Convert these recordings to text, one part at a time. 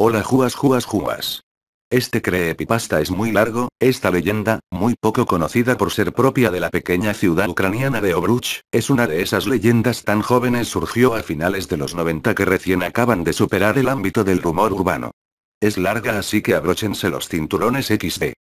Hola Juas Juas Juas. Este creepypasta es muy largo, esta leyenda, muy poco conocida por ser propia de la pequeña ciudad ucraniana de Obruch, es una de esas leyendas tan jóvenes surgió a finales de los 90 que recién acaban de superar el ámbito del rumor urbano. Es larga así que abróchense los cinturones XD.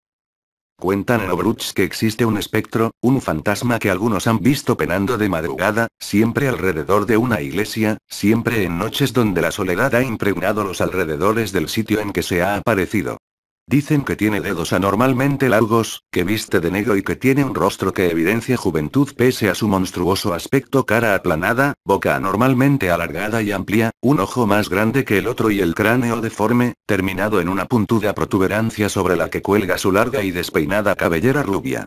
Cuentan en Obruch que existe un espectro, un fantasma que algunos han visto penando de madrugada, siempre alrededor de una iglesia, siempre en noches donde la soledad ha impregnado los alrededores del sitio en que se ha aparecido. Dicen que tiene dedos anormalmente largos, que viste de negro y que tiene un rostro que evidencia juventud pese a su monstruoso aspecto, cara aplanada, boca anormalmente alargada y amplia, un ojo más grande que el otro y el cráneo deforme, terminado en una puntuda protuberancia sobre la que cuelga su larga y despeinada cabellera rubia.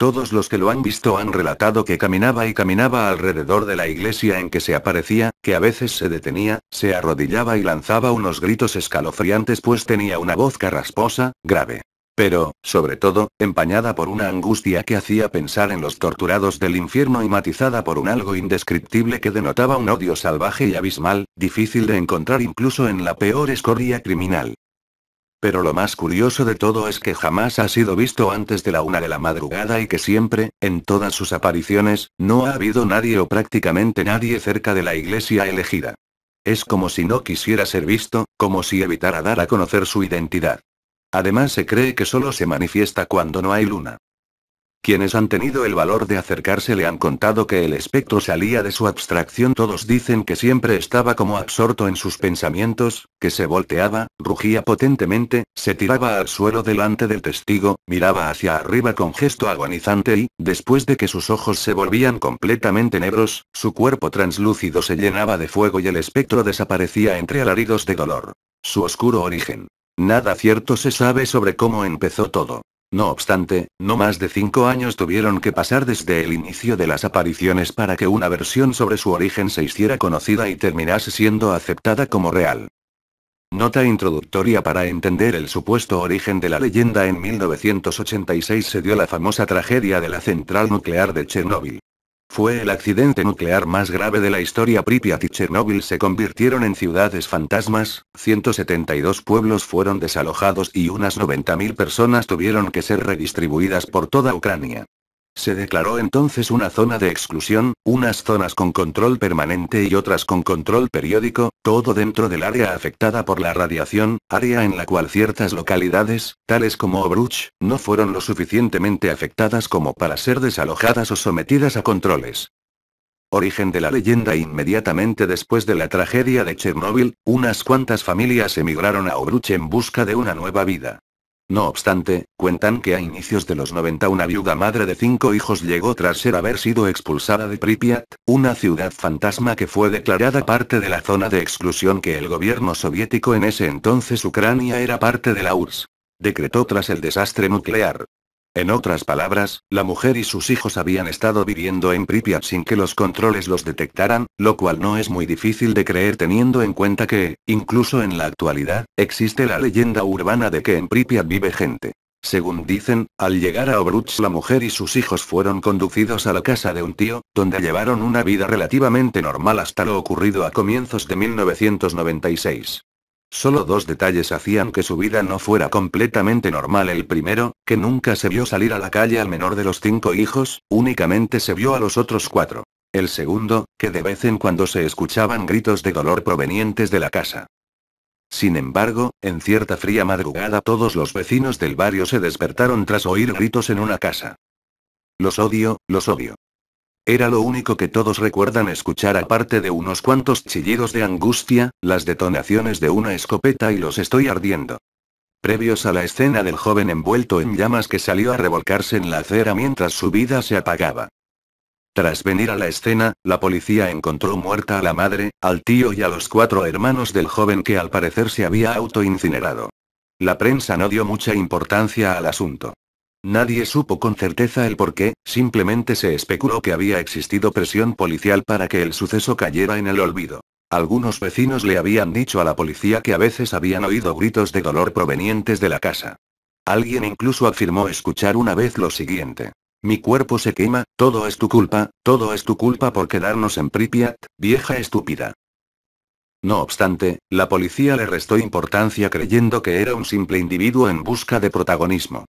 Todos los que lo han visto han relatado que caminaba y caminaba alrededor de la iglesia en que se aparecía, que a veces se detenía, se arrodillaba y lanzaba unos gritos escalofriantes pues tenía una voz carrasposa, grave. Pero, sobre todo, empañada por una angustia que hacía pensar en los torturados del infierno y matizada por un algo indescriptible que denotaba un odio salvaje y abismal, difícil de encontrar incluso en la peor escoria criminal. Pero lo más curioso de todo es que jamás ha sido visto antes de la 1 de la madrugada y que siempre, en todas sus apariciones, no ha habido nadie o prácticamente nadie cerca de la iglesia elegida. Es como si no quisiera ser visto, como si evitara dar a conocer su identidad. Además se cree que solo se manifiesta cuando no hay luna. Quienes han tenido el valor de acercarse le han contado que el espectro salía de su abstracción. Todos dicen que siempre estaba como absorto en sus pensamientos, que se volteaba, rugía potentemente, se tiraba al suelo delante del testigo, miraba hacia arriba con gesto agonizante y, después de que sus ojos se volvían completamente negros, su cuerpo translúcido se llenaba de fuego y el espectro desaparecía entre alaridos de dolor. Su oscuro origen. Nada cierto se sabe sobre cómo empezó todo. No obstante, no más de 5 años tuvieron que pasar desde el inicio de las apariciones para que una versión sobre su origen se hiciera conocida y terminase siendo aceptada como real. Nota introductoria: para entender el supuesto origen de la leyenda, en 1986 se dio la famosa tragedia de la central nuclear de Chernóbil. Fue el accidente nuclear más grave de la historia. Pripyat y Chernóbil se convirtieron en ciudades fantasmas, 172 pueblos fueron desalojados y unas 90.000 personas tuvieron que ser redistribuidas por toda Ucrania. Se declaró entonces una zona de exclusión, unas zonas con control permanente y otras con control periódico, todo dentro del área afectada por la radiación, área en la cual ciertas localidades, tales como Obruch, no fueron lo suficientemente afectadas como para ser desalojadas o sometidas a controles. Origen de la leyenda: inmediatamente después de la tragedia de Chernóbil, unas cuantas familias emigraron a Obruch en busca de una nueva vida. No obstante, cuentan que a inicios de los 90 una viuda madre de 5 hijos llegó tras haber sido expulsada de Pripyat, una ciudad fantasma que fue declarada parte de la zona de exclusión que el gobierno soviético, en ese entonces Ucrania era parte de la URSS, decretó tras el desastre nuclear. En otras palabras, la mujer y sus hijos habían estado viviendo en Pripyat sin que los controles los detectaran, lo cual no es muy difícil de creer teniendo en cuenta que, incluso en la actualidad, existe la leyenda urbana de que en Pripyat vive gente. Según dicen, al llegar a Obruch la mujer y sus hijos fueron conducidos a la casa de un tío, donde llevaron una vida relativamente normal hasta lo ocurrido a comienzos de 1996. Solo 2 detalles hacían que su vida no fuera completamente normal. El primero, que nunca se vio salir a la calle al menor de los 5 hijos, únicamente se vio a los otros 4. El segundo, que de vez en cuando se escuchaban gritos de dolor provenientes de la casa. Sin embargo, en cierta fría madrugada todos los vecinos del barrio se despertaron tras oír gritos en una casa. Los odio, los odio. Era lo único que todos recuerdan escuchar, aparte de unos cuantos chillidos de angustia, las detonaciones de una escopeta y los estoy ardiendo. Previos a la escena del joven envuelto en llamas que salió a revolcarse en la acera mientras su vida se apagaba. Tras venir a la escena, la policía encontró muerta a la madre, al tío y a los 4 hermanos del joven que al parecer se había autoincinerado. La prensa no dio mucha importancia al asunto. Nadie supo con certeza el porqué, simplemente se especuló que había existido presión policial para que el suceso cayera en el olvido. Algunos vecinos le habían dicho a la policía que a veces habían oído gritos de dolor provenientes de la casa. Alguien incluso afirmó escuchar una vez lo siguiente: mi cuerpo se quema, todo es tu culpa por quedarnos en Pripyat, vieja estúpida. No obstante, la policía le restó importancia creyendo que era un simple individuo en busca de protagonismo.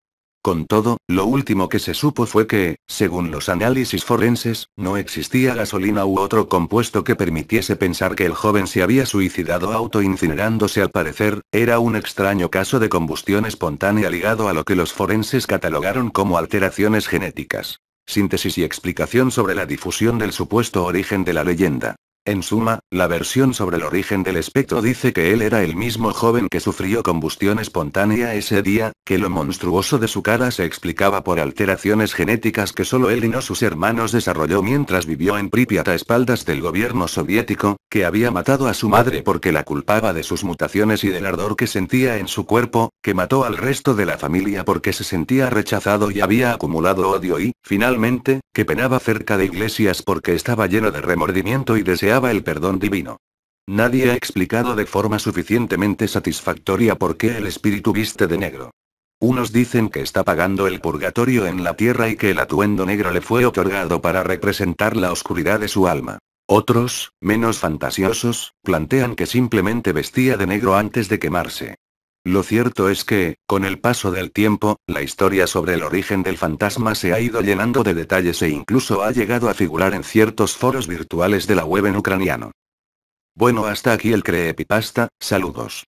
Con todo, lo último que se supo fue que, según los análisis forenses, no existía gasolina u otro compuesto que permitiese pensar que el joven se había suicidado autoincinerándose. Al parecer, era un extraño caso de combustión espontánea ligado a lo que los forenses catalogaron como alteraciones genéticas. Síntesis y explicación sobre la difusión del supuesto origen de la leyenda. En suma, la versión sobre el origen del espectro dice que él era el mismo joven que sufrió combustión espontánea ese día, que lo monstruoso de su cara se explicaba por alteraciones genéticas que solo él y no sus hermanos desarrolló mientras vivió en Pripyat a espaldas del gobierno soviético, que había matado a su madre porque la culpaba de sus mutaciones y del ardor que sentía en su cuerpo, que mató al resto de la familia porque se sentía rechazado y había acumulado odio y, finalmente, que penaba cerca de iglesias porque estaba lleno de remordimiento y deseaba el perdón divino. Nadie ha explicado de forma suficientemente satisfactoria por qué el espíritu viste de negro. Unos dicen que está pagando el purgatorio en la tierra y que el atuendo negro le fue otorgado para representar la oscuridad de su alma. Otros, menos fantasiosos, plantean que simplemente vestía de negro antes de quemarse. Lo cierto es que, con el paso del tiempo, la historia sobre el origen del fantasma se ha ido llenando de detalles e incluso ha llegado a figurar en ciertos foros virtuales de la web en ucraniano. Bueno, hasta aquí el creepypasta, saludos.